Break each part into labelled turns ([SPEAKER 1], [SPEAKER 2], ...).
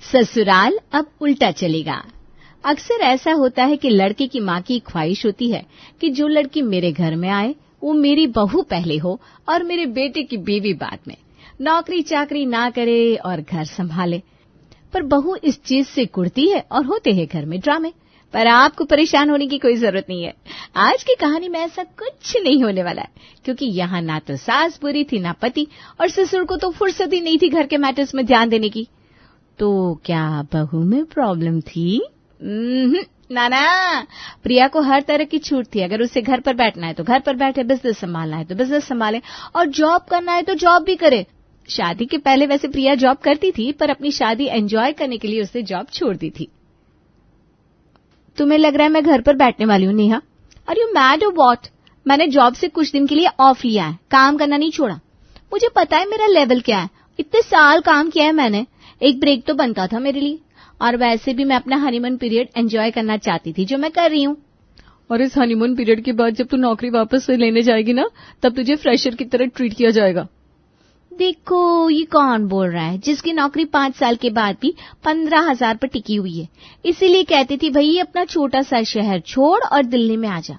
[SPEAKER 1] ससुराल अब उल्टा चलेगा। अक्सर ऐसा होता है कि लड़के की माँ की ख्वाहिश होती है कि जो लड़की मेरे घर में आए वो मेरी बहू पहले हो और मेरे बेटे की बीवी बाद में, नौकरी चाकरी ना करे और घर संभाले। पर बहू इस चीज से कुड़ती है और होते हैं घर में ड्रामे। पर आपको परेशान होने की कोई जरूरत नहीं है। आज की कहानी में ऐसा कुछ नहीं होने वाला है, क्योंकि यहाँ ना तो सास बुरी थी ना पति, और ससुर को तो फुर्सत ही नहीं थी घर के मैटर्स में ध्यान देने की। तो क्या बहू में प्रॉब्लम थी? ना, प्रिया को हर तरह की छूट थी। अगर उसे घर पर बैठना है तो घर पर बैठे, बिजनेस संभालना है तो बिजनेस संभाले, और जॉब करना है तो जॉब भी करे। शादी के पहले वैसे प्रिया जॉब करती थी, पर अपनी शादी एंजॉय करने के लिए उसने जॉब छोड़ दी थी। तुम्हें लग रहा है मैं घर पर बैठने वाली हूँ नेहा? आर यू मैड और व्हाट? मैंने जॉब से कुछ दिन के लिए ऑफ लिया है, काम करना नहीं छोड़ा। मुझे पता है मेरा लेवल क्या है, इतने साल काम किया है मैंने, एक ब्रेक तो बनता था मेरे लिए। और वैसे भी मैं अपना हनीमून पीरियड एंजॉय करना चाहती थी, जो मैं कर रही हूँ। और इस हनीमून पीरियड के बाद जब तू नौकरी वापस से लेने जाएगी ना, तब तुझे फ्रेशर की तरह ट्रीट किया जाएगा। देखो, ये कौन बोल रहा है जिसकी नौकरी 5 साल के बाद भी 15,000 पर टिकी हुई है? इसीलिए कहती थी भाई अपना छोटा सा शहर छोड़ और दिल्ली में आ जा।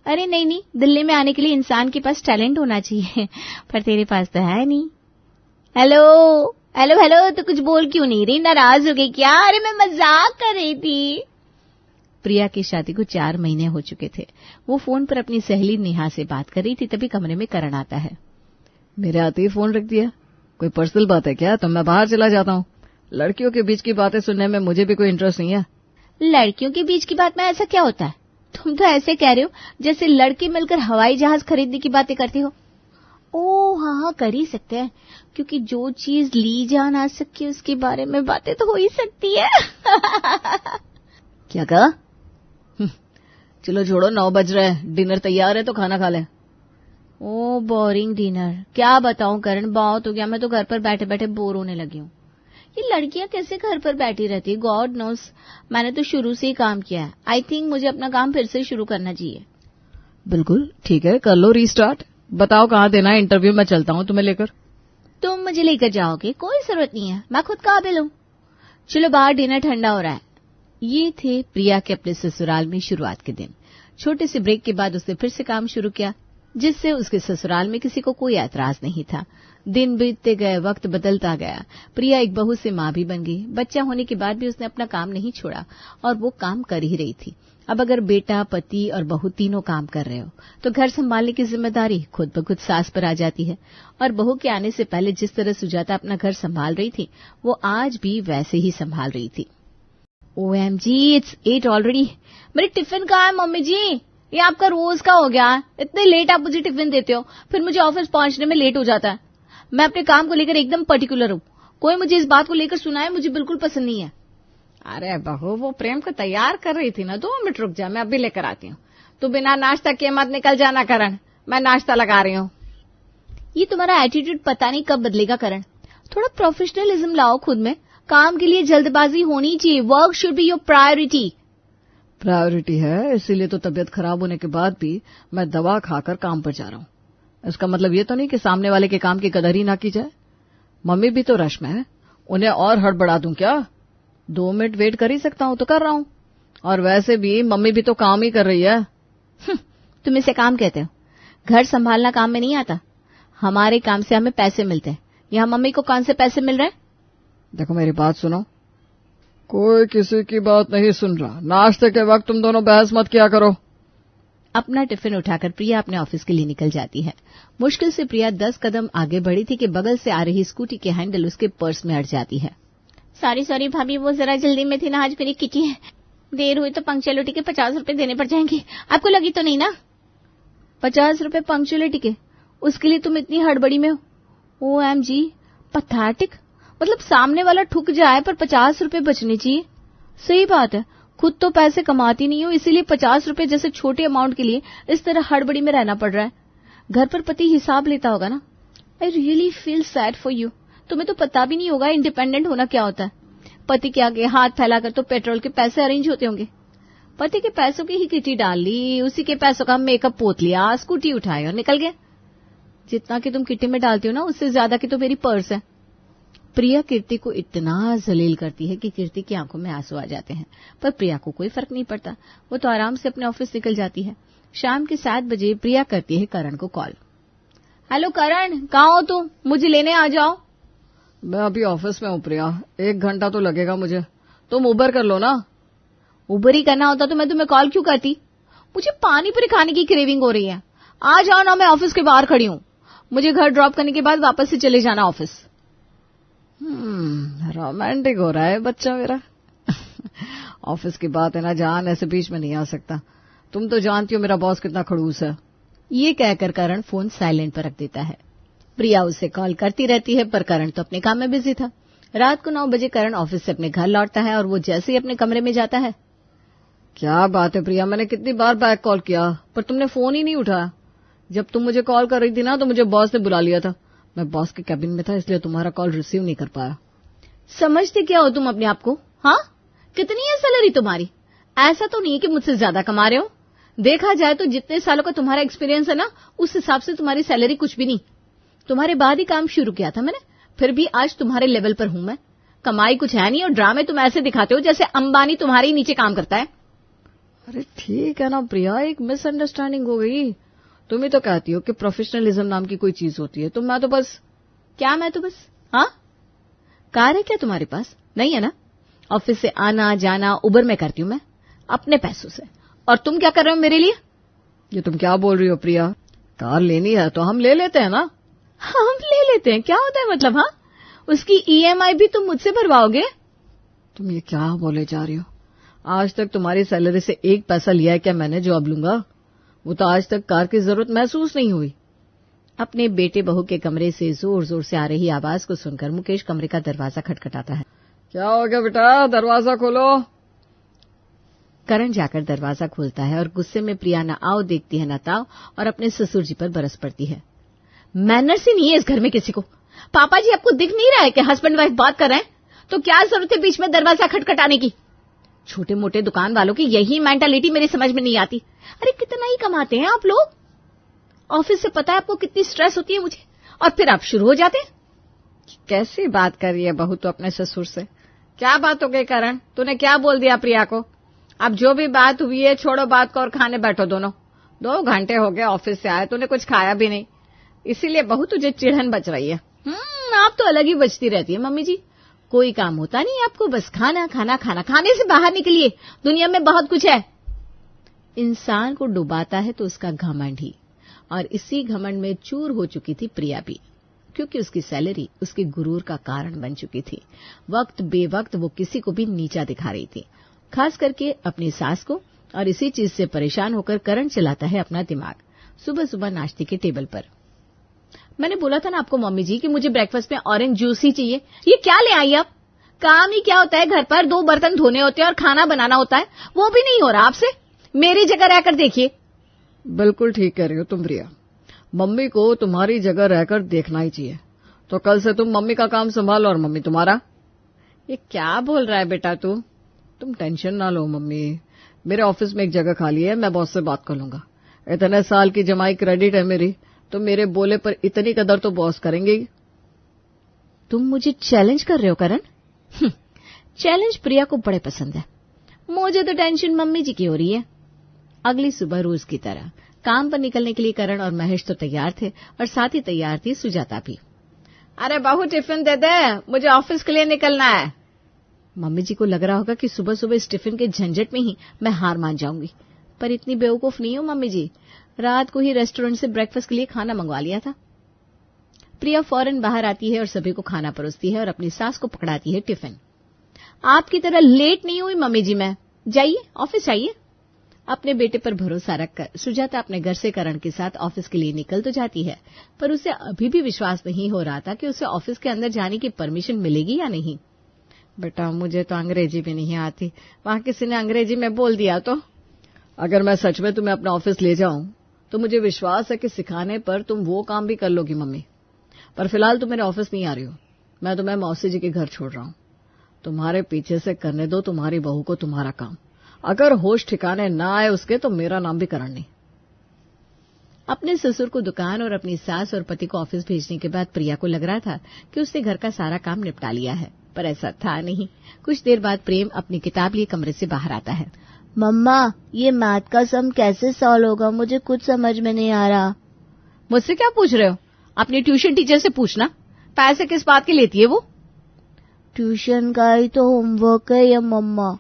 [SPEAKER 1] अरे नहीं, दिल्ली में आने के लिए इंसान के पास टैलेंट होना चाहिए, पर तेरे पास तो है नहीं। हेलो, तो कुछ बोल क्यों नहीं रही? नाराज हो गई क्या? अरे मैं मजाक कर रही थी। प्रिया की शादी को 4 महीने हो चुके थे। वो फोन पर अपनी सहेली नेहा से बात कर रही थी, तभी कमरे में करण आता है।
[SPEAKER 2] मेरे आते ही फोन रख दिया, कोई पर्सनल बात है क्या? तो मैं बाहर चला जाता हूँ। लड़कियों के बीच की बातें सुनने में मुझे भी कोई इंटरेस्ट नहीं है।
[SPEAKER 1] लड़कियों के बीच की बात में ऐसा क्या होता है? तुम तो ऐसे कह रहे हो जैसे लड़के मिलकर हवाई जहाज खरीदने की बातें करती हो। ओह हाँ, कर ही सकते हैं, क्योंकि जो चीज ली जा ना सके उसके बारे में बातें तो हो ही सकती है।
[SPEAKER 2] क्या कहा? चलो छोड़ो, 9 बज रहे हैं, डिनर तैयार है तो खाना खा लें।
[SPEAKER 1] ओ बोरिंग डिनर, क्या बताऊं करण, बहुत हो गया। मैं तो घर पर बैठे बैठे बोर होने लगी हूँ। ये लड़कियां कैसे घर पर बैठी रहती है, गॉड नोस। मैंने तो शुरू से ही काम किया है। आई थिंक मुझे अपना काम फिर से शुरू करना चाहिए।
[SPEAKER 2] बिल्कुल ठीक है, कर लो रीस्टार्ट। बताओ कहाँ देना है इंटरव्यू? मैं चलता हूँ तुम्हें लेकर।
[SPEAKER 1] तुम मुझे लेकर जाओगे? कोई जरूरत नहीं है, मैं खुद काबिल हूँ। चलो बाहर डिनर ठंडा हो रहा है। ये थे प्रिया के अपने ससुराल में शुरुआत के दिन। छोटे से ब्रेक के बाद उसने फिर से काम शुरू किया, जिससे उसके ससुराल में किसी को कोई ऐतराज नहीं था। दिन बीतते गए, वक्त बदलता गया। प्रिया एक बहू से माँ भी बन गई। बच्चा होने के बाद भी उसने अपना काम नहीं छोड़ा और वो काम कर ही रही थी। अब अगर बेटा, पति और बहू तीनों काम कर रहे हो तो घर संभालने की जिम्मेदारी खुद ब खुद सास पर आ जाती है। और बहू के आने से पहले जिस तरह सुजाता अपना घर संभाल रही थी, वो आज भी वैसे ही संभाल रही थी। OMG, it's 8 already. मेरी टिफिन कहाँ है मम्मी जी? ये आपका रोज का हो गया, इतने लेट आप मुझे टिफिन देते हो, फिर मुझे ऑफिस पहुंचने में लेट हो जाता है। मैं अपने काम को लेकर एकदम पर्टिकुलर हूँ। कोई मुझे इस बात को लेकर सुनाए, मुझे बिल्कुल पसंद नहीं है।
[SPEAKER 2] अरे बहू, वो प्रेम को तैयार कर रही थी ना, 2 मिनट रुक जा, मैं अभी लेकर आती हूँ। तू बिना नाश्ता किए मत निकल जाना करण, मैं नाश्ता लगा रही हूँ।
[SPEAKER 1] ये तुम्हारा एटीट्यूड पता नहीं कब बदलेगा करण। थोड़ा प्रोफेशनलिज्म लाओ खुद में। काम के लिए जल्दबाजी होनी चाहिए। Work should be your priority.
[SPEAKER 2] Priority है, इसीलिए तो तबीयत खराब होने के बाद भी मैं दवा खाकर काम पर जा रहा हूँ। इसका मतलब ये तो नहीं कि सामने वाले के काम की कदर ही ना की जाए। मम्मी भी तो रश में है, उन्हें और हड़बड़ा दूं क्या? 2 मिनट वेट कर ही सकता हूँ तो कर रहा हूँ। और वैसे भी मम्मी भी तो काम ही कर रही है।
[SPEAKER 1] तुम इसे काम कहते हो? घर संभालना काम में नहीं आता। हमारे काम से हमें पैसे मिलते हैं। यहाँ मम्मी को कौन से पैसे मिल रहे हैं?
[SPEAKER 2] देखो मेरी बात सुनो, कोई किसी की बात नहीं सुन रहा। नाश्ते के वक्त तुम दोनों बहस मत किया करो।
[SPEAKER 1] अपना टिफिन उठाकर प्रिया अपने ऑफिस के लिए निकल जाती है। मुश्किल से प्रिया 10 कदम आगे बढ़ी थी कि बगल से आ रही स्कूटी के हैंडल उसके पर्स में अड़ जाती है। सॉरी भाभी, वो जरा जल्दी में थी ना, आज मेरी किटी है, देर हुई तो पंक्चुअलिटी के 50 रुपए देने पड़ जाएंगे। आपको लगी तो नहीं ना? 50 रुपए पंक्चुअलिटी के? उसके लिए तुम इतनी हड़बड़ी में हो? OMG, pathetic. मतलब सामने वाला ठुक जाए पर 50 रुपए बचने चाहिए। सही बात है, खुद तो पैसे कमाती नहीं हो, इसीलिए 50 रुपए जैसे छोटे अमाउंट के लिए इस तरह हड़बड़ी में रहना पड़ रहा है। घर पर पति हिसाब लेता होगा ना। I really feel sad for you. तुम्हें तो पता भी नहीं होगा इंडिपेंडेंट होना क्या होता है। पति के आगे हाथ फैलाकर तो पेट्रोल के पैसे अरेंज होते होंगे। पति के पैसों की ही किटी डाल ली, उसी के पैसों का मेकअप पोत लिया, स्कूटी उठाई और निकल गए। जितना कि तुम किटी में डालती हो ना, उससे ज्यादा की तो मेरी पर्स है। प्रिया कीर्ति को इतना जलील करती है कि कीर्ति की आंखों में आंसू आ जाते हैं, पर प्रिया को कोई फर्क नहीं पड़ता। वो तो आराम से अपने ऑफिस निकल जाती है। शाम के 7 बजे प्रिया करती है करण को कॉल। हेलो करण, कहाँ हो तुम? मुझे लेने आ जाओ।
[SPEAKER 2] मैं अभी ऑफिस में हूँ प्रिया, 1 घंटा तो लगेगा मुझे, तुम उबर कर लो ना।
[SPEAKER 1] उबर ही करना होता तो मैं तुम्हें कॉल क्यों करती? मुझे पानी पूरी खाने की क्रेविंग हो रही है। आ जाओ ना, मैं ऑफिस के बाहर खड़ी हूँ। मुझे घर ड्रॉप करने के बाद वापस से चले जाना ऑफिस।
[SPEAKER 2] रोमांटिक हो रहा है बच्चा मेरा। ऑफिस की बात है ना जान, ऐसे बीच में नहीं आ सकता। तुम तो जानती हो मेरा बॉस कितना खड़ूस है।
[SPEAKER 1] ये कहकर करण फोन साइलेंट पर रख देता है। प्रिया उसे कॉल करती रहती है, पर करण तो अपने काम में बिजी था। रात को 9 बजे करण ऑफिस से अपने घर लौटता है और वो जैसे ही अपने कमरे में जाता है।
[SPEAKER 2] क्या बात है प्रिया, मैंने कितनी बार बैक कॉल किया पर तुमने फोन ही नहीं उठाया। जब तुम मुझे कॉल कर रही थी ना तो मुझे बॉस ने बुला लिया था। मैं बॉस के कैबिन में था, इसलिए तुम्हारा कॉल रिसीव नहीं कर पाया।
[SPEAKER 1] समझते क्या हो तुम अपने आप को? हाँ, कितनी है सैलरी तुम्हारी? ऐसा तो नहीं है कि मुझसे ज्यादा कमा रहे हो। देखा जाए तो जितने सालों का तुम्हारा एक्सपीरियंस है ना, उस हिसाब से तुम्हारी सैलरी कुछ भी नहीं। तुम्हारे बाद ही काम शुरू किया था मैंने, फिर भी आज तुम्हारे लेवल पर हूं मैं। कमाई कुछ है नहीं और ड्रामे तुम ऐसे दिखाते हो जैसे अंबानी तुम्हारे ही नीचे काम करता है।
[SPEAKER 2] अरे ठीक है ना प्रिया, एक मिसअंडरस्टैंडिंग हो गई। तुम ही तो कहती हो कि प्रोफेशनलिज्म नाम की कोई चीज होती है, तो मैं तो बस।
[SPEAKER 1] क्या मैं तो बस? हाँ, कार है क्या तुम्हारे पास? नहीं है ना? ऑफिस से आना जाना उबर में करती हूँ मैं, अपने पैसों से। और तुम क्या कर रहे हो मेरे लिए?
[SPEAKER 2] ये तुम क्या बोल रही हो प्रिया? कार लेनी है तो हम ले लेते हैं ना।
[SPEAKER 1] हम ले लेते हैं, क्या होता है मतलब? हाँ, उसकी ईएमआई भी तुम मुझसे भरवाओगे?
[SPEAKER 2] तुम ये क्या बोले जा रही हो? आज तक तुम्हारी सैलरी से 1 पैसा लिया है क्या मैंने जो अब लूंगा? वो तो आज तक कार की जरूरत महसूस नहीं हुई।
[SPEAKER 1] अपने बेटे बहू के कमरे से जोर जोर से आ रही आवाज को सुनकर मुकेश कमरे का दरवाजा खटखटाता है।
[SPEAKER 2] क्या हो गया बेटा, दरवाजा खोलो।
[SPEAKER 1] करण जाकर दरवाजा खोलता है और गुस्से में प्रिया न आओ देखती है न ताओ और अपने ससुर जी पर बरस पड़ती है। मैनर्स ही नहीं है इस घर में किसी को। पापा जी, आपको दिख नहीं रहा है कि हस्बैंड वाइफ बात कर रहे हैं? तो क्या जरूरत है बीच में दरवाजा खटखटाने की? छोटे मोटे दुकान वालों की यही मेंटालिटी मेरी समझ में नहीं आती। अरे कितना ही कमाते हैं आप लोग? ऑफिस से पता है आपको कितनी स्ट्रेस होती है मुझे, और फिर आप शुरू हो जाते हैं।
[SPEAKER 2] कैसी बात कर रही है बहू तो अपने ससुर से? क्या बात हो गई करण, तूने क्या बोल दिया प्रिया को? अब जो भी बात हुई है छोड़ो बात को और खाने बैठो दोनों। 2 घंटे हो गए ऑफिस से आए, तूने कुछ खाया भी नहीं, इसीलिए बहू तुझे चिढ़न बच रही है।
[SPEAKER 1] आप तो अलग ही बचती रहती है मम्मी जी। कोई काम होता नहीं आपको, बस खाना खाना खाना। खाने से बाहर निकलिए, दुनिया में बहुत कुछ है। इंसान को डुबाता है तो उसका घमंड ही, और इसी घमंड में चूर हो चुकी थी प्रिया भी, क्योंकि उसकी सैलरी उसके गुरूर का कारण बन चुकी थी। वक्त बेवक्त वो किसी को भी नीचा दिखा रही थी, खास करके अपनी सास को, और इसी चीज से परेशान होकर करण चलाता है अपना दिमाग सुबह सुबह नाश्ते के टेबल पर। मैंने बोला था ना आपको मम्मी जी कि मुझे ब्रेकफास्ट में ऑरेंज जूस ही चाहिए। ये क्या ले आई आप? काम ही क्या होता है घर पर? 2 बर्तन धोने होते हैं और खाना बनाना होता है, वो भी नहीं हो रहा आपसे। मेरी जगह रहकर देखिए।
[SPEAKER 2] बिल्कुल ठीक कह रही हो तुम प्रिया, मम्मी को तुम्हारी जगह रहकर देखना ही चाहिए। तो कल से तुम मम्मी का काम संभालो और मम्मी तुम्हारा। ये क्या बोल रहा है बेटा तू? तुम टेंशन ना लो मम्मी, मेरे ऑफिस में एक जगह खाली है, मैं बॉस से बात कर लूंगा। इतने साल की जमाई क्रेडिट है मेरी, तो मेरे बोले पर इतनी कदर तो बॉस करेंगे ही।
[SPEAKER 1] तुम मुझे चैलेंज कर रहे हो करण? चैलेंज प्रिया को बड़े पसंद है, मुझे तो टेंशन मम्मी जी की हो रही है। अगली सुबह रोज की तरह काम पर निकलने के लिए करण और महेश तो तैयार थे, और साथ ही तैयार थी सुजाता भी।
[SPEAKER 2] अरे बहू टिफिन दे दे, मुझे ऑफिस के लिए निकलना है।
[SPEAKER 1] मम्मी जी को लग रहा होगा कि सुबह सुबह इस टिफिन के झंझट में ही मैं हार मान जाऊंगी, पर इतनी बेवकूफ नहीं हूं मम्मी जी। रात को ही रेस्टोरेंट से ब्रेकफास्ट के लिए खाना मंगवा लिया था। प्रिया फौरन बाहर आती है और सभी को खाना परोसती है और अपनी सास को पकड़ाती है टिफिन। आपकी तरह लेट नहीं हुई मम्मी जी मैं, जाइए ऑफिस जाइए। अपने बेटे पर भरोसा रखकर सुजाता अपने घर से करण के साथ ऑफिस के लिए निकल तो जाती है, पर उसे अभी भी विश्वास नहीं हो रहा था कि उसे ऑफिस के अंदर जाने की परमिशन मिलेगी या नहीं।
[SPEAKER 2] बेटा मुझे तो अंग्रेजी भी नहीं आती, वहां किसी ने अंग्रेजी में बोल दिया तो? अगर मैं सच में तुम्हें अपना ऑफिस ले जाऊं तो मुझे विश्वास है कि सिखाने पर तुम वो काम भी कर लोगी मम्मी। पर फिलहाल तुम मेरे ऑफिस नहीं आ रही हो, मैं तुम्हें मौसी जी के घर छोड़ रहा हूं। तुम्हारे पीछे से करने दो तुम्हारी बहू को तुम्हारा काम। अगर होश ठिकाने ना आए उसके तो मेरा नाम भी करण नहीं।
[SPEAKER 1] अपने ससुर को दुकान और अपनी सास और पति को ऑफिस भेजने के बाद प्रिया को लग रहा था कि उसने घर का सारा काम निपटा लिया है, पर ऐसा था नहीं। कुछ देर बाद प्रेम अपनी किताब लिए कमरे से बाहर आता है।
[SPEAKER 3] मम्मा, ये मैथ का सम कैसे सॉल्व होगा? मुझे कुछ समझ में नहीं आ रहा।
[SPEAKER 1] मुझसे क्या पूछ रहे हो? अपनी ट्यूशन टीचर से पूछना। पैसे किस बात की लेती है वो?
[SPEAKER 3] ट्यूशन का ही तो होमवर्क है या मम्मा?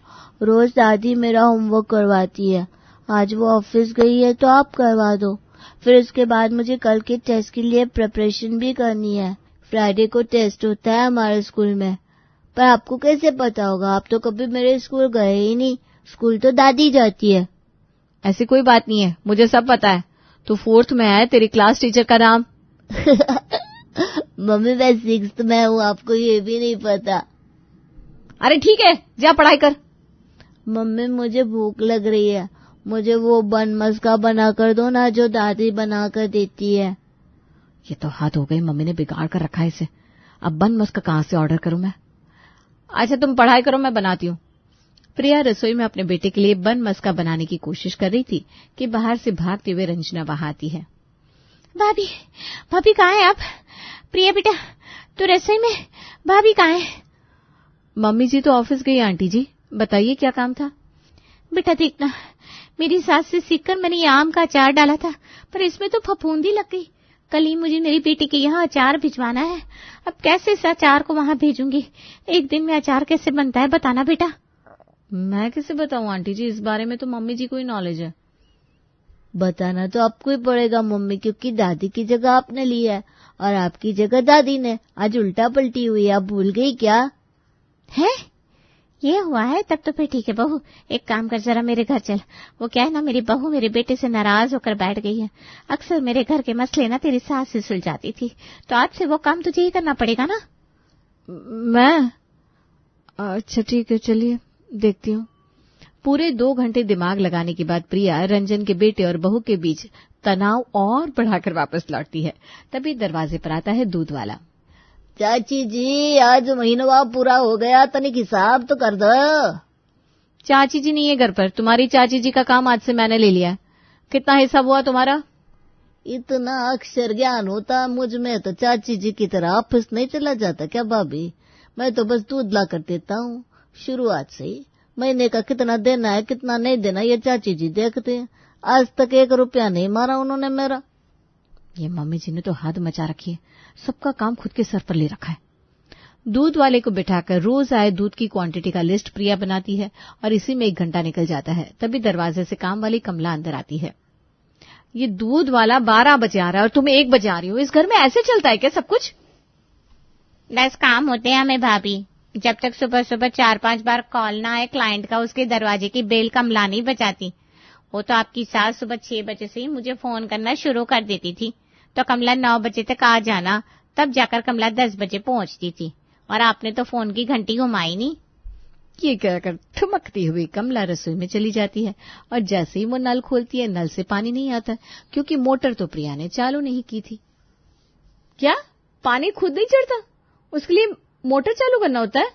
[SPEAKER 3] रोज दादी मेरा होमवर्क करवाती है। आज वो ऑफिस गई है तो आप करवा दो। फिर उसके बाद मुझे कल के टेस्ट के लिए प्रिपरेशन भी करनी है। फ्राइडे को टेस्ट होता है हमारे स्कूल में। पर आपको कैसे पता होगा? आप तो कभी मेरे स्कूल गए ही नहीं। स्कूल तो दादी जाती है।
[SPEAKER 1] ऐसी कोई बात नहीं है, मुझे सब पता है। तो 4th में है, तेरी क्लास टीचर का नाम?
[SPEAKER 3] मम्मी, मैं 6th में हूँ, आपको ये भी नहीं पता?
[SPEAKER 1] अरे ठीक है, जा पढ़ाई कर।
[SPEAKER 3] मम्मी, मुझे भूख लग रही है। मुझे वो बन मस्का बना कर दो ना, जो दादी बना कर देती है।
[SPEAKER 1] ये तो हाथ हो गई, मम्मी ने बिगाड़ कर रखा है इसे। अब बन मस्का कहाँ से ऑर्डर करूं मैं? अच्छा तुम पढ़ाई करो, मैं बनाती हूँ। प्रिया रसोई में अपने बेटे के लिए बन मस्का बनाने की कोशिश कर रही थी कि बाहर से भागते हुए रंजना वहां आती है।
[SPEAKER 4] भाभी, भाभी कहाँ है आप? प्रिया बेटा, तू रसोई में, भाभी कहाँ है?
[SPEAKER 1] मम्मी जी तो ऑफिस गई आंटी जी, बताइए क्या काम था?
[SPEAKER 4] बेटा देखना, मेरी सास से सीखकर मैंने ये आम का अचार डाला था, पर इसमें तो फफूंदी लग गई। कल ही मुझे मेरी बेटी के यहाँ अचार भिजवाना है। अब कैसे इस अचार को वहां भेजूंगी? एक दिन में अचार कैसे बनता है, बताना बेटा।
[SPEAKER 1] मैं कैसे बताऊं आंटी जी, इस बारे में तो मम्मी जी को ही नॉलेज है।
[SPEAKER 3] बताना तो आपको ही पड़ेगा मम्मी, क्योंकि दादी की जगह आपने ली है और आपकी जगह दादी ने। आज उल्टा पलटी हुई, आप भूल गई क्या?
[SPEAKER 4] है ये हुआ है? तब तो फिर ठीक है बहू, एक काम कर, जरा मेरे घर चल। वो क्या है ना, मेरी बहू मेरे बेटे से नाराज होकर बैठ गई है। अक्सर मेरे घर के मसले ना तेरी सास से सुलझाती थी, तो आज से वो काम तुझे ही करना पड़ेगा ना।
[SPEAKER 1] मैं? अच्छा ठीक है, चलिए देखती हूँ। पूरे 2 घंटे दिमाग लगाने के बाद प्रिया रंजन के बेटे और बहू के बीच तनाव और बढ़ाकर वापस लौटती है। तभी दरवाजे पर आता है दूध वाला।
[SPEAKER 3] चाची जी, आज महीनवा पूरा हो गया, तनिक हिसाब तो कर दो।
[SPEAKER 1] चाची जी नहीं है घर पर, तुम्हारी चाची जी का काम आज से मैंने ले लिया है। कितना हिसाब हुआ तुम्हारा?
[SPEAKER 3] इतना अक्षर ज्ञान होता मुझ में तो चाची जी की तरह ऑफिस नहीं चला जाता क्या भाभी? मैं तो बस दूध ला कर देता हूँ। शुरुआत से ही महीने का कितना देना है कितना नहीं देना ये चाची जी देखते हैं। आज तक 1 रुपया नहीं मारा उन्होंने मेरा।
[SPEAKER 1] ये मम्मी जी ने तो हद मचा रखी है, सबका काम खुद के सर पर ले रखा है। दूध वाले को बिठाकर रोज आए दूध की क्वांटिटी का लिस्ट प्रिया बनाती है और इसी में 1 घंटा निकल जाता है। तभी दरवाजे से काम वाली कमला अंदर आती है। ये दूध वाला 12 बजे आ रहा है और तुम 1 बजे आ रही हो। इस घर में ऐसे चलता है क्या सब कुछ?
[SPEAKER 4] 10 काम होते हैं हमें भाभी। जब तक सुबह सुबह 4-5 बार कॉल ना आए क्लाइंट का, उसके दरवाजे की बेल कमला नहीं बजाती। वो तो आपकी सास सुबह 6 बजे से ही मुझे फोन करना शुरू कर देती थी, तो कमला 9 बजे तक आ जाना, तब जाकर कमला 10 बजे पहुंचती थी। और आपने तो फोन की घंटी घुमाई नहीं।
[SPEAKER 1] ये कहकर ठुमकती हुई कमला रसोई में चली जाती है और जैसे ही वो नल खोलती है नल से पानी नहीं आता, क्योंकि मोटर तो प्रिया ने चालू नहीं की थी। क्या पानी खुद नहीं चढ़ता? उसके लिए मोटर चालू करना होता है?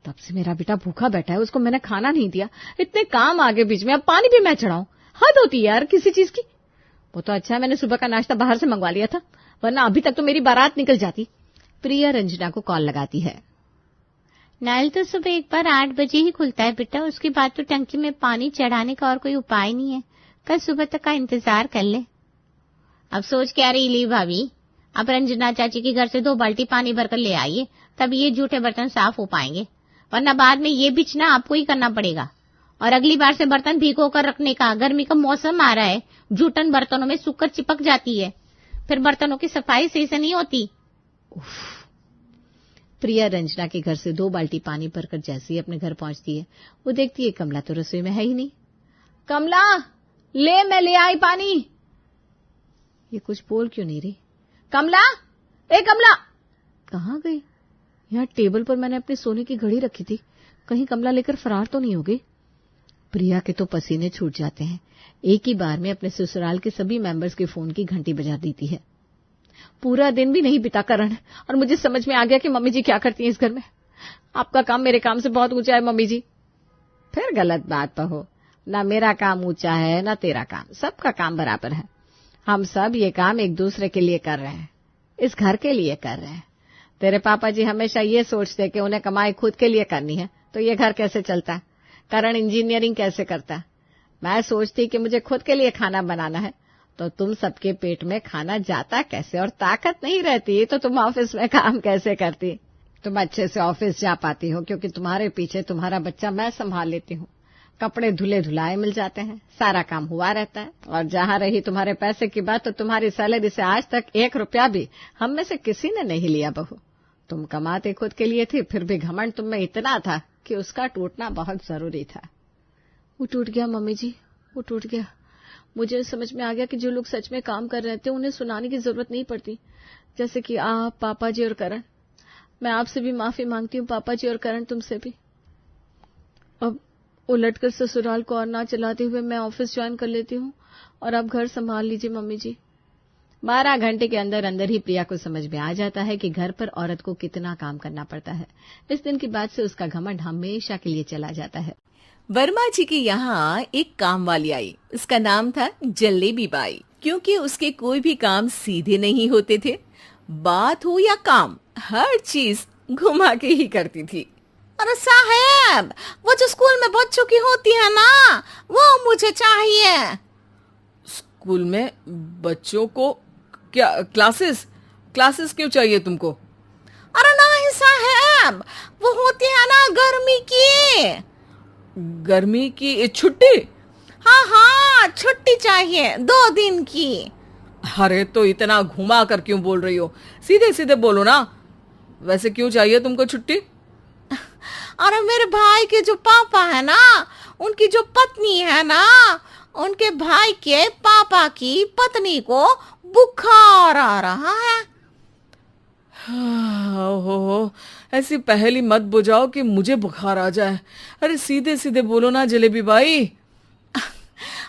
[SPEAKER 1] तब से मेरा बेटा भूखा बैठा है, उसको मैंने खाना नहीं दिया। इतने काम आगे बीच में, अब पानी भी मैं चढ़ाऊं? हद होती है यार किसी चीज की। वो तो अच्छा है मैंने सुबह का नाश्ता बाहर से मंगवा लिया था, वरना अभी तक तो मेरी बारात निकल जाती। प्रिया रंजना को कॉल लगाती है।
[SPEAKER 4] नल तो सुबह एक बार 8 बजे ही खुलता है बेटा, उसके बाद तो टंकी में पानी चढ़ाने का और कोई उपाय नहीं है। कल सुबह तक का इंतजार कर ले। अब सोच क्या रही ली भाभी? अब रंजना चाची के घर से 2 बाल्टी पानी भरकर ले आइए, तब ये जूठे बर्तन साफ हो पाएंगे, वरना बाद में ये बिछना आपको ही करना पड़ेगा। और अगली बार से बर्तन भिगो कर रखने का, गर्मी का मौसम आ रहा है, जूठन बर्तनों में सूखकर चिपक जाती है, फिर बर्तनों की सफाई सही से नहीं होती।
[SPEAKER 1] प्रिया रंजना के घर से 2 बाल्टी पानी भरकर जैसे ही अपने घर पहुंचती है, वो देखती है कमला तो रसोई में है ही नहीं। कमला ले, मैं ले आई पानी। ये कुछ बोल क्यों नहीं रही? कमला, ए कमला, कहाँ गई? यहाँ टेबल पर मैंने अपने सोने की घड़ी रखी थी, कहीं कमला लेकर फरार तो नहीं हो गई? प्रिया के तो पसीने छूट जाते हैं। एक ही बार में अपने ससुराल के सभी मेंबर्स के फोन की घंटी बजा देती है। पूरा दिन भी नहीं बिता करण, और मुझे समझ में आ गया कि मम्मी जी क्या करती हैं इस घर में। आपका काम मेरे काम से बहुत ऊंचा है मम्मी जी। फिर गलत बात तो हो, ना मेरा काम ऊंचा है ना तेरा काम, सबका काम बराबर है। हम सब ये काम एक दूसरे के लिए कर रहे हैं, इस घर के लिए कर रहे हैं। तेरे पापा जी हमेशा ये सोचते कि उन्हें कमाई खुद के लिए करनी है तो ये घर कैसे चलता, करण इंजीनियरिंग कैसे करता। मैं सोचती कि मुझे खुद के लिए खाना बनाना है तो तुम सबके पेट में खाना जाता कैसे और ताकत नहीं रहती तो तुम ऑफिस में काम कैसे करती। तुम अच्छे से ऑफिस जा पाती हो क्योंकि तुम्हारे पीछे तुम्हारा बच्चा मैं संभाल लेती हूँ। कपड़े धुले धुलाए मिल जाते हैं, सारा काम हुआ रहता है। और जहाँ रही तुम्हारे पैसे की बात, तो तुम्हारी सैलरी से आज तक 1 रुपया भी हम में से किसी ने नहीं लिया बहू। तुम कमाते खुद के लिए थी, फिर भी घमंड तुम में इतना था कि उसका टूटना बहुत जरूरी था।
[SPEAKER 2] वो टूट गया मम्मी जी, वो टूट गया। मुझे समझ में आ गया कि जो लोग सच में काम कर रहे थे उन्हें सुनाने की जरूरत नहीं पड़ती, जैसे कि आप, पापा जी और करण। मैं आपसे भी माफी मांगती हूँ पापा जी और करण, तुमसे भी। अब उलटकर ससुराल को और ना चलाते हुए मैं ऑफिस ज्वाइन कर लेती हूँ और आप घर संभाल लीजिए मम्मी जी।
[SPEAKER 1] 12 घंटे के अंदर अंदर ही प्रिया को समझ में आ जाता है कि घर पर औरत को कितना काम करना पड़ता है। इस दिन के बाद से उसका घमंड हमेशा के लिए चला जाता है।
[SPEAKER 5] वर्मा जी के यहाँ एक काम वाली आई। उसका नाम था जलेबी बाई। क्योंकि उसके कोई भी काम सीधे नहीं होते थे, बात हो या काम, हर चीज घुमा के ही करती थी।
[SPEAKER 4] अरे साहब, वो जो स्कूल में बच्चों की होती है ना, वो मुझे चाहिए।
[SPEAKER 6] स्कूल में बच्चों को क्या क्लासेस क्यों चाहिए तुमको?
[SPEAKER 4] अरे नहीं साहब, वो होती है ना
[SPEAKER 6] गर्मी की छुट्टी।
[SPEAKER 4] हाँ, छुट्टी चाहिए 2 दिन की।
[SPEAKER 6] अरे तो इतना घुमा कर क्यों बोल रही हो, सीधे सीधे बोलो ना। वैसे क्यों चाहिए तुमको छुट्टी?
[SPEAKER 4] अरे मेरे भाई के जो पापा है ना, उनकी जो पत्नी है ना, उनके भाई के पापा की पत्नी को बुखार आ रहा है।
[SPEAKER 6] ओहो, ऐसी पहेली मत बुझाओ कि मुझे बुखार आ जाए। अरे सीधे सीधे बोलो ना जलेबी बाई।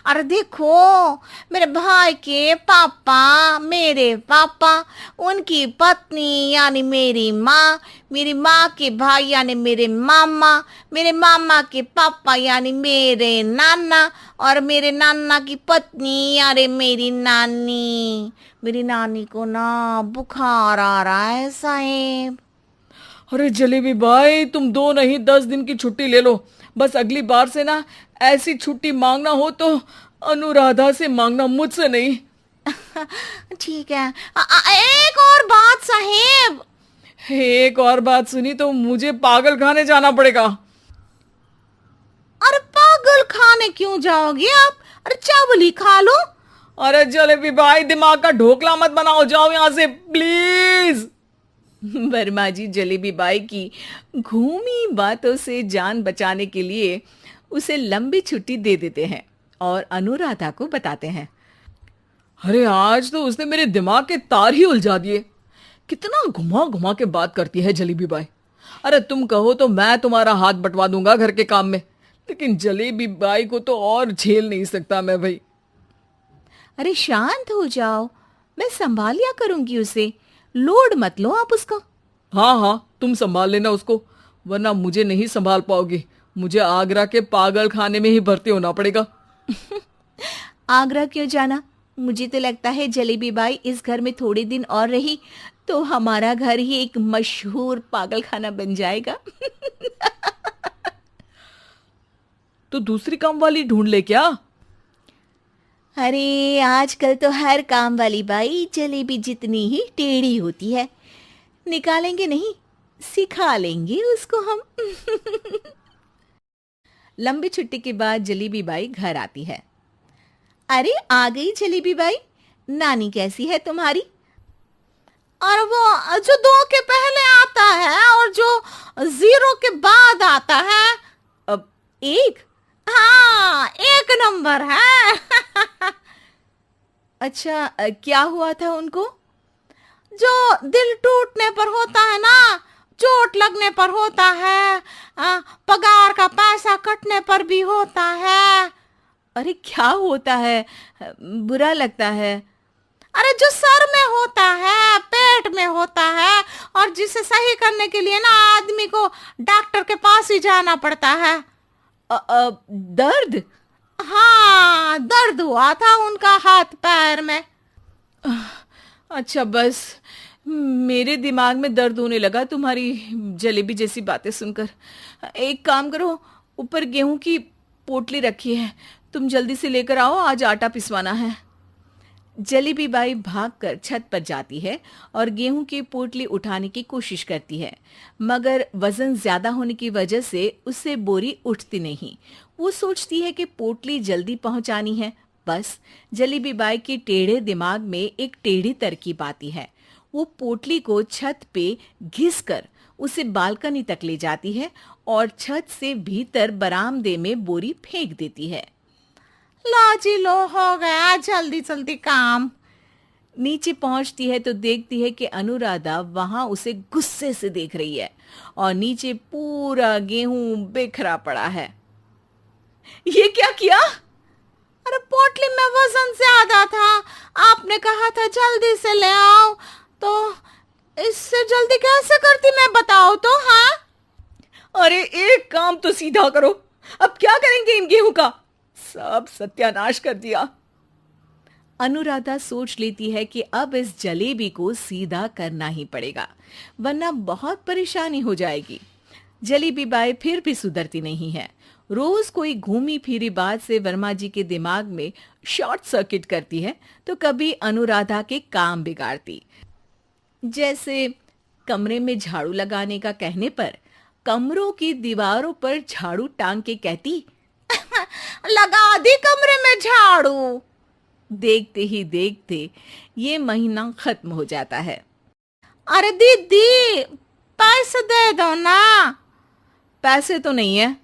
[SPEAKER 4] अरे देखो, मेरे भाई के पापा, मेरे पापा, उनकी पत्नी यानी मेरी माँ के भाई यानी मेरे मामा के पापा यानी मेरे नाना, और मेरे नाना की पत्नी यानी मेरी नानी को ना बुखार आ रहा है साहेब।
[SPEAKER 6] अरे जलेबी बाई, तुम 2 नहीं 10 दिन की छुट्टी ले लो। बस अगली बार से ना ऐसी छुट्टी मांगना हो तो अनुराधा से मांगना, मुझसे नहीं।
[SPEAKER 4] ठीक है। एक और बात साहेब।
[SPEAKER 6] एक और बात सुनी तो मुझे पागल खाने जाना पड़ेगा।
[SPEAKER 4] अरे पागल खाने क्यों जाओगे आप? अरे चावल ही खा लो।
[SPEAKER 6] अरे जलेबी भाई, दिमाग का ढोकला मत बनाओ, जाओ यहां से प्लीज।
[SPEAKER 5] वर्मा जी जलेबी बाई की घूमी बातों से जान बचाने के लिए उसे लंबी छुट्टी दे देते हैं और अनुराधा को बताते हैं।
[SPEAKER 6] अरे आज तो उसने मेरे दिमाग के तार ही उलझा दिए। कितना घुमा घुमा के बात करती है जलेबी बाई। अरे तुम कहो तो मैं तुम्हारा हाथ बंटवा दूंगा घर के काम में, लेकिन जलेबी बाई को तो और झेल नहीं सकता मैं भाई।
[SPEAKER 5] अरे शांत हो जाओ, मैं संभाल लिया करूंगी उसे, लोड मत लो आप उसका।
[SPEAKER 6] हाँ, तुम संभाल लेना उसको, वरना मुझे नहीं संभाल पाओगी। मुझे आगरा के पागल खाने में ही भर्ती होना पड़ेगा।
[SPEAKER 5] आगरा क्यों जाना? मुझे तो लगता है जलेबी बाई इस घर में थोड़े दिन और रही तो हमारा घर ही एक मशहूर पागल खाना बन जाएगा।
[SPEAKER 6] तो दूसरी काम वाली ढूंढ ले क्या?
[SPEAKER 5] अरे आजकल तो हर काम वाली बाई जलेबी जितनी ही टेढ़ी होती है। निकालेंगे नहीं, सिखा लेंगे उसको हम। लंबी छुट्टी के बाद जलेबी बाई घर आती है। अरे आ गई जलेबी बाई, नानी कैसी है तुम्हारी?
[SPEAKER 4] और वो जो 2 के पहले आता है और जो 0 के बाद आता है।
[SPEAKER 5] अब 1?
[SPEAKER 4] हाँ, 1 नंबर है।
[SPEAKER 5] अच्छा, क्या हुआ था उनको?
[SPEAKER 4] जो दिल टूटने पर होता है ना, चोट लगने पर होता है, पगार का पैसा कटने पर भी होता है।
[SPEAKER 5] अरे क्या होता है, बुरा लगता है?
[SPEAKER 4] अरे जो सर में होता है, पेट में होता है, और जिसे सही करने के लिए ना आदमी को डॉक्टर के पास ही जाना पड़ता है।
[SPEAKER 5] दर्द?
[SPEAKER 4] हाँ, दर्द हुआ था उनका हाथ पैर में।
[SPEAKER 5] अच्छा बस, मेरे दिमाग में दर्द होने लगा तुम्हारी जलेबी जैसी बातें सुनकर। एक काम करो, ऊपर गेहूं की पोटली रखी है, तुम जल्दी से लेकर आओ, आज आटा पिसवाना है। जलेबी बाई भागकर छत पर जाती है और गेहूं की पोटली उठाने की कोशिश करती है, मगर वजन ज्यादा होने की वजह से उससे बोरी उठती नहीं। वो सोचती है कि पोटली जल्दी पहुंचानी है। बस जलेबी बाई के टेढ़े दिमाग में एक टेढ़ी तरकीब आती है। वो पोटली को छत पे घिसकर उसे बालकनी तक ले जाती है और छत से भीतर बरामदे में बोरी फेंक देती है।
[SPEAKER 4] लो जी लो, हो गया जल्दी जल्दी काम।
[SPEAKER 5] नीचे पहुंचती है तो देखती है कि अनुराधा वहां उसे गुस्से से देख रही है और नीचे पूरा गेहूं बिखरा पड़ा है। ये क्या किया?
[SPEAKER 4] अरे पोटली में वजन ज्यादा था, आपने कहा था जल्दी से ले आओ, तो इससे जल्दी कैसे करती मैं बताओ तो। हाँ
[SPEAKER 5] अरे एक काम तो सीधा करो, अब क्या करेंगे इन गेहूं का? सब सत्यानाश कर दिया। अनुराधा सोच लेती है कि अब इस जलेबी को सीधा करना ही पड़ेगा, वरना बहुत परेशानी हो जाएगी। जलेबी बाई फिर भी सुधरती नहीं है। रोज कोई घूमी फिरी बात से वर्मा जी के दिमाग में शॉर्ट सर्किट करती है, तो कभी अनुराधा के काम बिगाड़ती। जैसे कमरे में झाड़ू लगाने का कहने पर कमरों की दीवारों पर झाड़ू टांग के कहती,
[SPEAKER 4] लगा दी कमरे में झाड़ू।
[SPEAKER 5] देखते ही देखते ये महीना खत्म हो जाता है।
[SPEAKER 4] अरे दीदी पैसे दे दो ना।
[SPEAKER 5] पैसे तो नहीं है।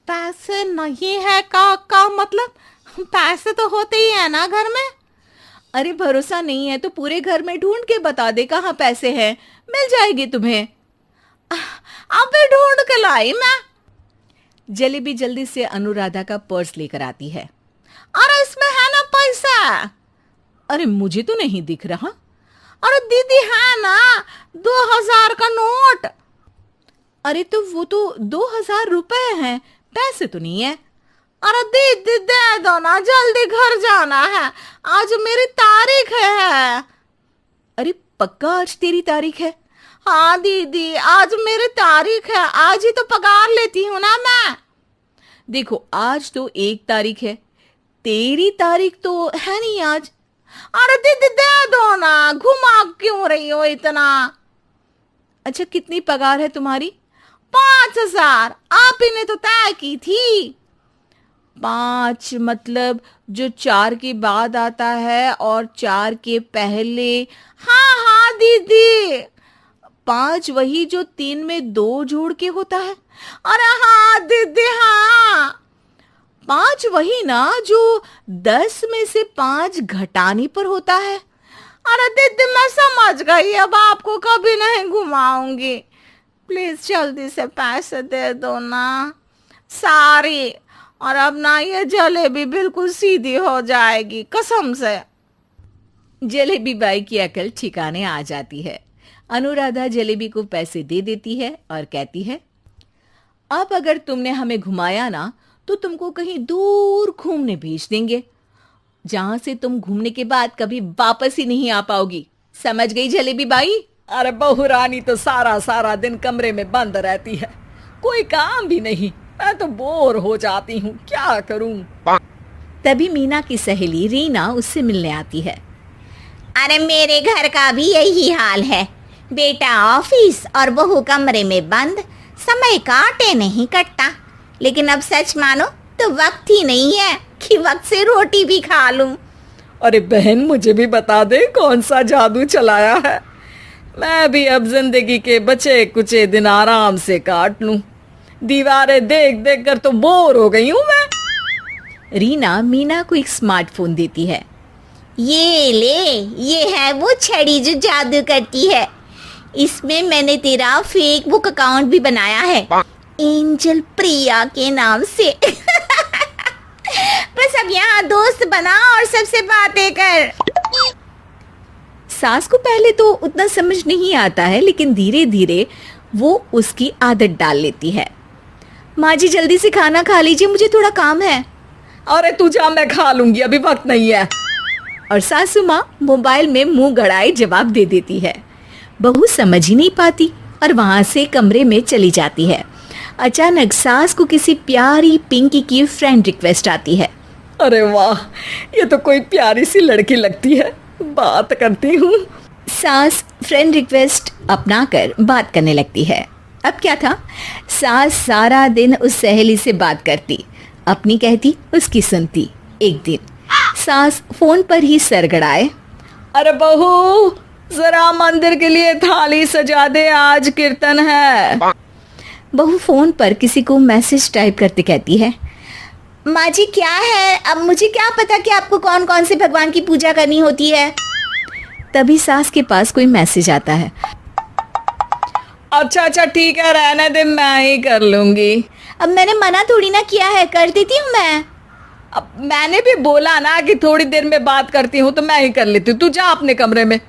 [SPEAKER 4] पैसे नहीं है का मतलब? पैसे तो होते ही है ना घर में।
[SPEAKER 5] अरे भरोसा नहीं है तो पूरे घर में ढूंढ के बता दे कहाँ पैसे हैं, मिल जाएगी तुम्हें।
[SPEAKER 4] अभी ढूंढ के लाई मैं।
[SPEAKER 5] जलेबी जल्दी से अनुराधा का पर्स लेकर आती है।
[SPEAKER 4] अरे इसमें है ना पैसा।
[SPEAKER 5] अरे मुझे तो नहीं दिख रहा।
[SPEAKER 4] अरे दीदी है ना 2000 का नोट।
[SPEAKER 5] अरे तो वो तो 2000 रुपए हैं, पैसे तो नहीं है।
[SPEAKER 4] अरे दीदी दे दो ना, जल्दी घर जाना है, आज मेरी तारीख है।
[SPEAKER 5] अरे पक्का आज तेरी तारीख है?
[SPEAKER 4] हाँ दीदी आज मेरी तारीख है, आज ही तो पगार लेती हूँ ना मैं।
[SPEAKER 5] देखो आज तो 1 तारीख है, तेरी तारीख तो है नहीं आज।
[SPEAKER 4] अरे दीदी दे दो ना, घुमा क्यों रही हो इतना?
[SPEAKER 5] अच्छा कितनी पगार है तुम्हारी?
[SPEAKER 4] 5000, आप ही ने तो तय की थी।
[SPEAKER 5] 5 मतलब जो 4 के बाद आता है और 4 के पहले?
[SPEAKER 4] हाँ हाँ दीदी।
[SPEAKER 5] 5 वही जो 3 में 2 जोड़ के होता है?
[SPEAKER 4] अरे हाँ दीदी हाँ।
[SPEAKER 5] 5 वही ना जो 10 में से 5 घटाने पर होता है?
[SPEAKER 4] अरे दीदी मैं समझ गई, अब आपको कभी नहीं घुमाऊंगी। प्लीज जल्दी से पैसे दे दो ना सारी, और अब ना ये जलेबी बिल्कुल सीधी हो जाएगी कसम से।
[SPEAKER 5] जलेबी बाई की अकल ठिकाने आ जाती है। अनुराधा जलेबी को पैसे दे देती है और कहती है, अब अगर तुमने हमें घुमाया ना तो तुमको कहीं दूर घूमने भेज देंगे, जहां से तुम घूमने के बाद कभी वापस ही नहीं आ पाओगी। समझ गई जलेबी बाई?
[SPEAKER 6] अरे बहू रानी तो सारा सारा दिन कमरे में बंद रहती है, कोई काम भी नहीं, मैं तो बोर हो जाती हूँ, क्या करूँ।
[SPEAKER 5] तभी मीना की सहेली रीना उससे मिलने आती है।
[SPEAKER 7] अरे मेरे घर का भी यही हाल है, बेटा ऑफिस और बहू कमरे में बंद, समय काटे नहीं कटता। लेकिन अब सच मानो तो वक्त ही नहीं है कि वक्त से रोटी भी खा लूं।
[SPEAKER 6] अरे बहन मुझे भी बता दे कौन सा जादू चलाया है, मैं भी अब जिंदगी के बचे कुचे दिन आराम से काट लूं। दीवारें देख देख कर तो बोर हो गई हूं मैं।
[SPEAKER 5] रीना मीना को एक स्मार्टफोन देती है।
[SPEAKER 7] ये ले, ये है वो छड़ी जो जादू करती है। इसमें मैंने तेरा फेसबुक अकाउंट भी बनाया है, एंजल प्रिया के नाम से। बस अब यहाँ दोस्त बना और सबसे बातें कर।
[SPEAKER 5] सास को पहले तो उतना समझ नहीं आता है, लेकिन धीरे धीरे वो उसकी आदत डाल लेती है। माँ जी जल्दी से खाना खा लीजिए, मुझे थोड़ा काम है।
[SPEAKER 6] अरे तू जा, मैं खा लूंगी, अभी वक्त नहीं है।
[SPEAKER 5] और सासू माँ मोबाइल में मुंह गड़ाए जवाब दे देती है। बहू समझ ही नहीं पाती और वहां से कमरे में चली जाती है। अचानक सास को किसी प्यारी पिंकी की फ्रेंड रिक्वेस्ट आती है।
[SPEAKER 6] अरे वाह, ये तो कोई प्यारी सी लड़की लगती है, बात करती हूँ।
[SPEAKER 5] सास फ्रेंड रिक्वेस्ट अपनाकर बात करने लगती है। अब क्या था, सास सारा दिन उस सहेली से बात करती, अपनी कहती, उसकी सुनती। एक दिन सास फोन पर ही सर गड़ाए,
[SPEAKER 6] अरे बहू, जरा मंदिर के लिए थाली सजा दे, आज कीर्तन है।
[SPEAKER 5] बहू फोन पर किसी को मैसेज टाइप करते कहती है,
[SPEAKER 7] माँ जी क्या है, अब मुझे क्या पता कि आपको कौन कौन से भगवान की पूजा करनी होती है।
[SPEAKER 5] तभी सास के पास कोई मैसेज आता है।
[SPEAKER 6] अच्छा ठीक है, रहने दे, मैं ही कर लूंगी।
[SPEAKER 7] अब मैंने मना थोड़ी ना किया है, कर देती हूँ मैं।
[SPEAKER 6] अब मैंने भी बोला ना कि थोड़ी देर में बात करती हूँ, तो मैं ही कर लेती हूँ, तू जा अपने कमरे में।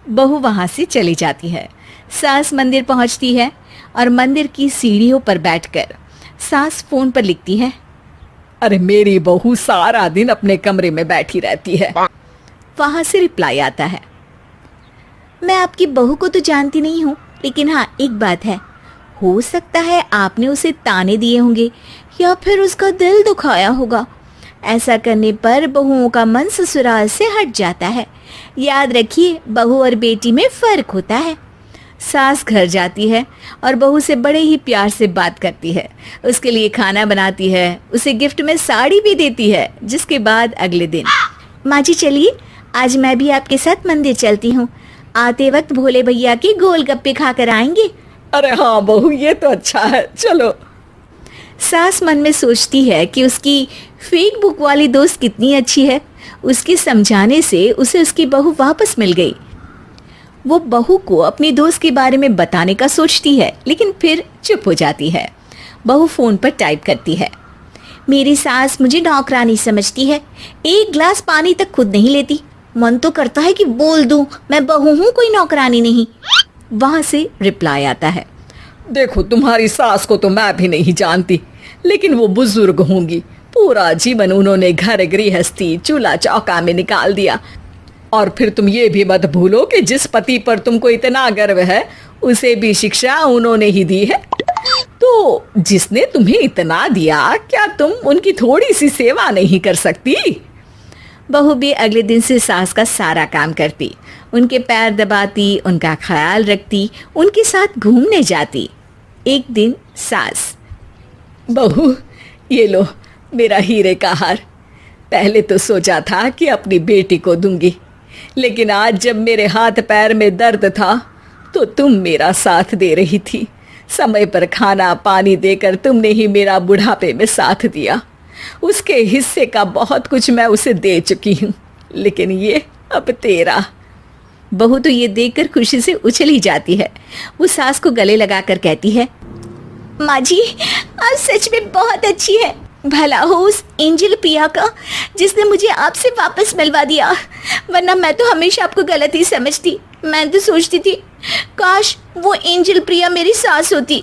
[SPEAKER 5] बहू वहां से चली जाती है। सास मंदिर पहुंचती है और मंदिर की सीढ़ियों पर बैठकर सास फोन पर लिखती है,
[SPEAKER 6] अरे मेरी बहू सारा दिन अपने कमरे में बैठी रहती है।
[SPEAKER 5] वहां से रिप्लाई आता है,
[SPEAKER 7] मैं आपकी बहू को तो जानती नहीं हूँ, लेकिन हाँ एक बात है, हो सकता है आपने उसे ताने दिए होंगे या फिर उसका दिल दुखाया होगा। ऐसा करने पर बहुओं का मन ससुराल से हट जाता है। याद रखिए, बहू और बेटी में फर्क होता है।
[SPEAKER 5] सास घर जाती है और बहू से बड़े ही प्यार से बात करती है, उसके लिए खाना बनाती है, उसे गिफ्ट में साड़ी भी देती है। जिसके बाद अगले दिन,
[SPEAKER 7] माँ जी चलिए, आज मैं भी आपके साथ मंदिर चलती हूँ, आते वक्त भोले भैया के गोलगप्पे खाकर आएंगे।
[SPEAKER 6] अरे हाँ बहू, ये तो अच्छा है, चलो।
[SPEAKER 5] सास मन में सोचती है कि उसकी फेक बुक वाली दोस्त कितनी अच्छी है। उसके समझाने से उसे उसकी बहू वापस मिल गई। वो बहू को अपनी दोस्त के बारे में बताने का सोचती है, लेकिन फिर चुप हो जाती है। बहू फोन पर टाइप करती है,
[SPEAKER 7] मेरी सास मुझे नौकरानी समझती है, एक गिलास पानी तक खुद नहीं लेती। मन तो करता है कि बोल दूं, मैं बहू हूँ, कोई नौकरानी नहीं।
[SPEAKER 5] वहां से रिप्लाई आता है,
[SPEAKER 6] देखो तुम्हारी सास को तो मैं भी नहीं जानती, लेकिन वो बुजुर्ग होंगी। पूरा जीवन उन्होंने घर गृहस्थी चूल्हा चौका में निकाल दिया। और फिर तुम ये भी मत भूलो कि जिस पति पर तुमको इतना गर्व है, उसे भी शिक्षा उन्होंने ही दी है। तो जिसने तुम्हें इतना दिया, क्या तुम उनकी थोड़ी सी सेवा नहीं कर सकती?
[SPEAKER 5] बहू भी अगले दिन से सास का सारा काम करती, उनके पैर दबाती, उनका ख्याल रखती, उनके साथ घूमने जाती। एक दिन सास,
[SPEAKER 6] बहू ये लो मेरा हीरे का हार। पहले तो सोचा था कि अपनी बेटी को दूंगी, लेकिन आज जब मेरे हाथ पैर में दर्द था तो तुम मेरा साथ दे रही थी। समय पर खाना पानी देकर तुमने ही मेरा बुढ़ापे में साथ दिया। उसके हिस्से का बहुत कुछ मैं उसे दे चुकी हूँ, लेकिन ये अब तेरा।
[SPEAKER 5] बहू तो ये देखकर खुशी से उछली जाती है। वो सास को गले लगाकर कहती है,
[SPEAKER 7] माँ जी आज सच में बहुत अच्छी है। भला हो उस एंजल प्रिया का जिसने मुझे आपसे वापस मिलवा दिया, वरना मैं तो हमेशा आपको गलत ही समझती। मैं तो सोचती थी काश वो एंजल प्रिया मेरी सास होती।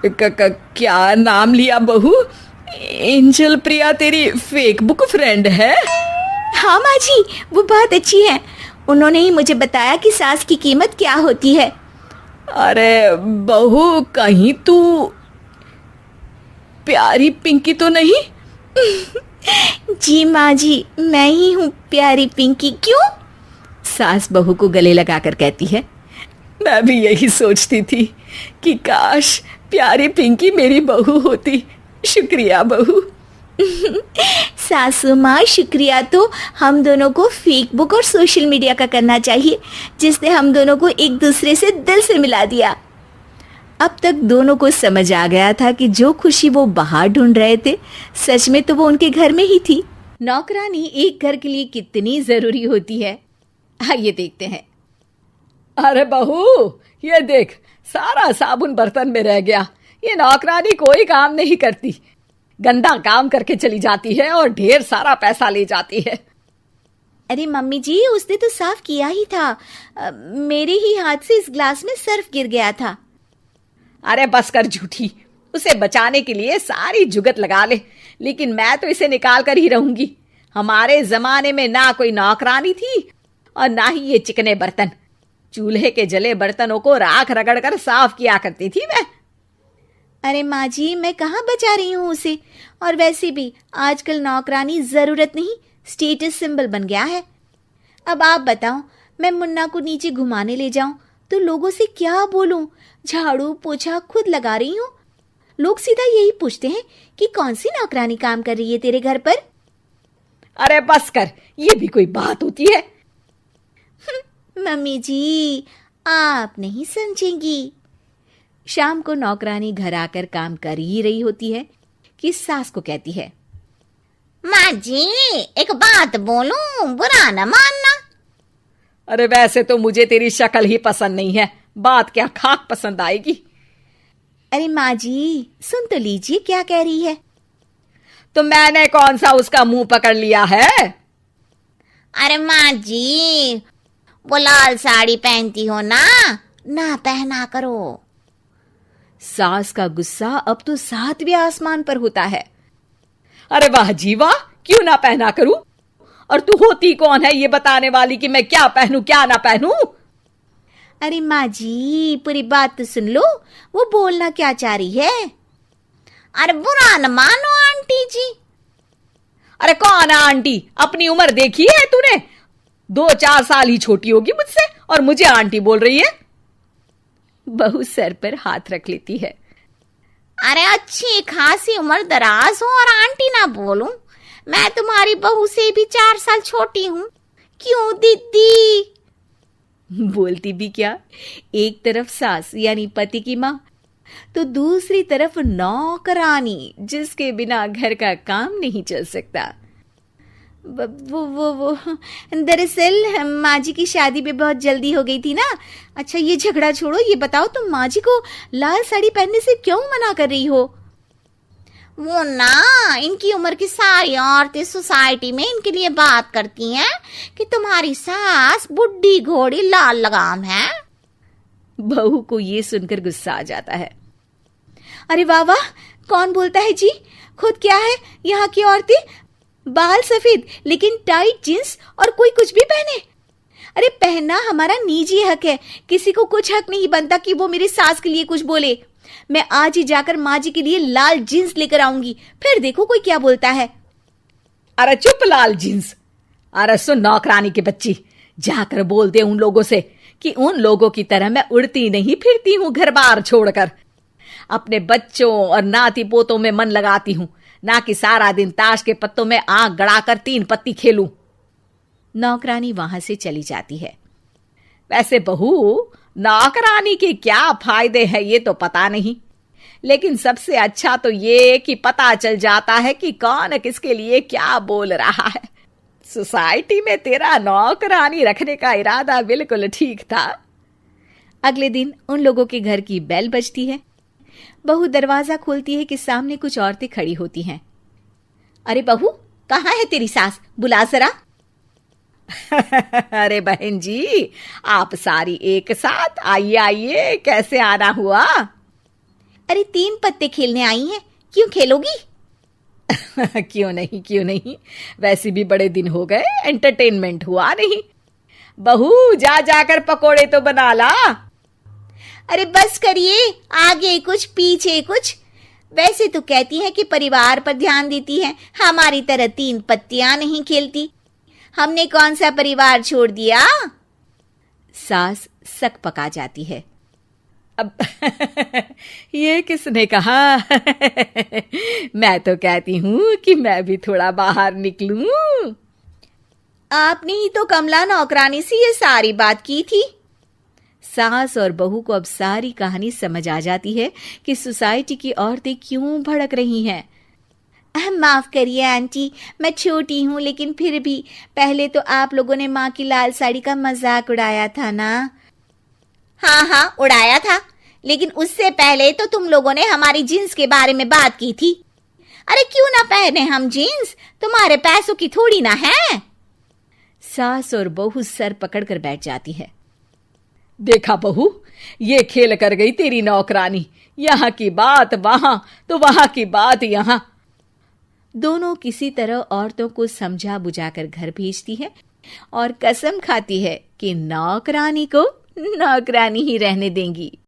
[SPEAKER 6] क्या नाम लिया बहू? एंजल प्रिया तेरी फेक बुक फ्रेंड है?
[SPEAKER 7] हाँ माँ जी, वो बहुत अच्छी है। उन्होंने ही मुझे बताया कि सास की कीमत क्या होती है।
[SPEAKER 6] अरे बहू, कहीं तू प्यारी पिंकी तो नहीं?
[SPEAKER 7] जी माँ जी, मैं ही हूँ प्यारी पिंकी। क्यों?
[SPEAKER 5] सास बहू को गले लगाकर कहती है,
[SPEAKER 6] मैं भी यही सोचती थी कि काश प्यारी पिंकी मेरी बहू होती। शुक्रिया बहू।
[SPEAKER 7] सासू माँ, शुक्रिया तो हम दोनों को फेक बुक और सोशल मीडिया का करना चाहिए, जिसने हम दोनों को एक दूसरे से दिल से मिला दिया।
[SPEAKER 5] अब तक दोनों को समझ आ गया था कि जो खुशी वो बाहर ढूंढ रहे थे, सच में तो वो उनके घर में ही थी। नौकरानी एक घर के लिए कितनी जरूरी होती है, आइए देखते हैं।
[SPEAKER 6] अरे बहू, ये देख, सारा साबुन बर्तन में रह गया। ये नौकरानी कोई काम नहीं करती, गंदा काम करके चली जाती है और ढेर सारा पैसा ले जाती है।
[SPEAKER 7] अरे मम्मी जी, उसने तो साफ किया ही था। मेरे ही हाथ से इस ग्लास में सर्फ गिर गया था।
[SPEAKER 6] अरे बस कर झूठी, उसे बचाने के लिए सारी जुगत लगा ले, लेकिन मैं तो इसे निकाल कर ही रहूंगी।
[SPEAKER 5] हमारे जमाने में ना कोई नौकरानी थी और ना ही ये चिकने बर्तन। चूल्हे के जले बर्तनों को राख रगड़ कर साफ किया करती थी मैं।
[SPEAKER 7] अरे माँ जी, मैं कहाँ बचा रही हूँ उसे। और वैसे भी आजकल नौकरानी जरूरत नहीं, स्टेटस सिंबल बन गया है। अब आप बताओ, मैं मुन्ना को नीचे घुमाने ले जाऊं तो लोगों से क्या बोलूं? झाड़ू पोछा खुद लगा रही हूँ। लोग सीधा यही पूछते हैं कि कौन सी नौकरानी काम कर रही है तेरे घर पर।
[SPEAKER 5] अरे बस कर, ये भी कोई बात होती है?
[SPEAKER 7] मम्मी जी, आप नहीं समझेंगी। शाम को नौकरानी घर आकर काम कर ही रही होती है कि सास को कहती है,
[SPEAKER 4] माँ जी एक बात बोलूं, बुरा न मानना।
[SPEAKER 5] अरे वैसे तो मुझे तेरी शक्ल ही पसंद नहीं है, बात क्या खाक पसंद आएगी।
[SPEAKER 7] अरे माँ जी, सुन तो लीजिए क्या कह रही है।
[SPEAKER 5] तो मैंने कौन सा उसका मुंह पकड़ लिया है?
[SPEAKER 4] अरे माँ जी, वो लाल साड़ी पहनती हो ना पहना करो।
[SPEAKER 7] सास का गुस्सा अब तो 7वें आसमान पर होता है।
[SPEAKER 5] अरे वाह जी वाह, क्यों ना पहना करूं? और तू होती कौन है ये बताने वाली कि मैं क्या पहनूं क्या ना पहनूं?
[SPEAKER 7] अरे माँ जी, पूरी बात तो सुन लो, वो बोलना क्या चाह रही है।
[SPEAKER 4] अरे बुरा न मानो आंटी जी।
[SPEAKER 5] अरे कौन है आंटी? अपनी उम्र देखी है तूने? 2-4 साल ही छोटी होगी मुझसे और मुझे आंटी बोल रही है।
[SPEAKER 7] बहू सर पर हाथ रख लेती है।
[SPEAKER 4] अरे अच्छी खासी उम्र दराज हो और आंटी ना बोलूं? मैं तुम्हारी बहू से भी 4 साल छोटी हूं। क्यों दीदी?
[SPEAKER 7] बोलती भी क्या, एक तरफ सास यानी पति की माँ, तो दूसरी तरफ नौकरानी जिसके बिना घर का काम नहीं चल सकता। वो दरअसल माँ जी की शादी भी बहुत जल्दी हो गई थी ना। अच्छा ये झगड़ा छोड़ो, ये बताओ तुम माँ जी को लाल साड़ी पहनने से क्यों मना कर रही हो?
[SPEAKER 4] वो ना, इनकी उम्र की सारी औरतें सोसाइटी में इनके लिए बात करती हैं कि तुम्हारी सास बुढ़ी घोड़ी लाल लगाम है।
[SPEAKER 7] बहू को ये सुनकर गुस्सा आ जाता है। अरे वाह वाह, कौन बोलता है जी? खुद क्या है यहाँ की औरतें, बाल सफेद लेकिन टाइट जींस और कोई कुछ भी पहने। अरे पहनना हमारा निजी हक है, किसी को कुछ हक नहीं बनता कि वो मेरी सास के लिए कुछ बोले। मैं आज ही जाकर माँ जी के लिए लाल जींस लेकर आऊंगी, फिर देखो कोई क्या बोलता है।
[SPEAKER 5] अरे चुप लाल जींस। अरे सुन नौकरानी के बच्ची, जाकर बोल दे उन लोगों से कि उन लोगों की तरह मैं उड़ती नहीं फिरती हूं घर बार छोड़कर। अपने बच्चों और नाती पोतों में मन लगाती हूं, ना कि सारा दिन ताश के पत्तों में आंख गड़ाकर 3 पत्ती खेलूं।
[SPEAKER 7] नौकरानी वहां से चली जाती है।
[SPEAKER 5] वैसे बहू, नौकरानी के क्या फायदे हैं ये तो पता नहीं, लेकिन सबसे अच्छा तो ये कि पता चल जाता है कि कौन किसके लिए क्या बोल रहा है। सोसाइटी में तेरा नौकरानी रखने का इरादा बिल्कुल ठीक था।
[SPEAKER 7] अगले दिन उन लोगों के घर की बेल बजती है। बहू दरवाजा खोलती है कि सामने कुछ औरतें खड़ी होती हैं। अरे बहू, कहाँ है तेरी सास? बुला जरा।
[SPEAKER 5] अरे बहन जी, आप सारी एक साथ आइए आइए, कैसे आना हुआ?
[SPEAKER 7] अरे 3 पत्ते खेलने आई हैं, क्यों खेलोगी?
[SPEAKER 5] क्यों नहीं, वैसे भी बड़े दिन हो गए, एंटरटेनमेंट हुआ नहीं। बहू जा जाकर पकोड़े तो बना ला।
[SPEAKER 7] अरे बस करिए, आगे कुछ पीछे कुछ। वैसे तो कहती है कि परिवार पर ध्यान देती है, हमारी तरह 3 पत्तियां नहीं खेलती। हमने कौन सा परिवार छोड़ दिया? सास सक पका जाती है।
[SPEAKER 5] अब ये किसने कहा? मैं तो कहती हूं कि मैं भी थोड़ा बाहर निकलूं।
[SPEAKER 7] आपने ही तो कमला नौकरानी से ये सारी बात की थी। सास और बहू को अब सारी कहानी समझ आ जाती है कि सोसाइटी की औरतें क्यों भड़क रही हैं। माफ करिए आंटी, मैं छोटी हूँ, लेकिन फिर भी पहले तो आप लोगों ने माँ की लाल साड़ी का मजाक उड़ाया था ना।
[SPEAKER 4] हाँ उड़ाया था, लेकिन उससे पहले तो तुम लोगों ने हमारी जीन्स के बारे में बात की थी। अरे क्यों ना पहने हम जीन्स, तुम्हारे पैसों की थोड़ी ना है।
[SPEAKER 7] सास और बहू सर पकड़कर बैठ जाती है।
[SPEAKER 5] देखा बहू, ये खेल कर गई तेरी नौकरानी। यहाँ की बात वहां तो वहां की बात यहाँ। दोनों किसी तरह औरतों को समझा बुझाकर घर भेजती है और कसम खाती है कि नौकरानी को नौकरानी ही रहने देंगी।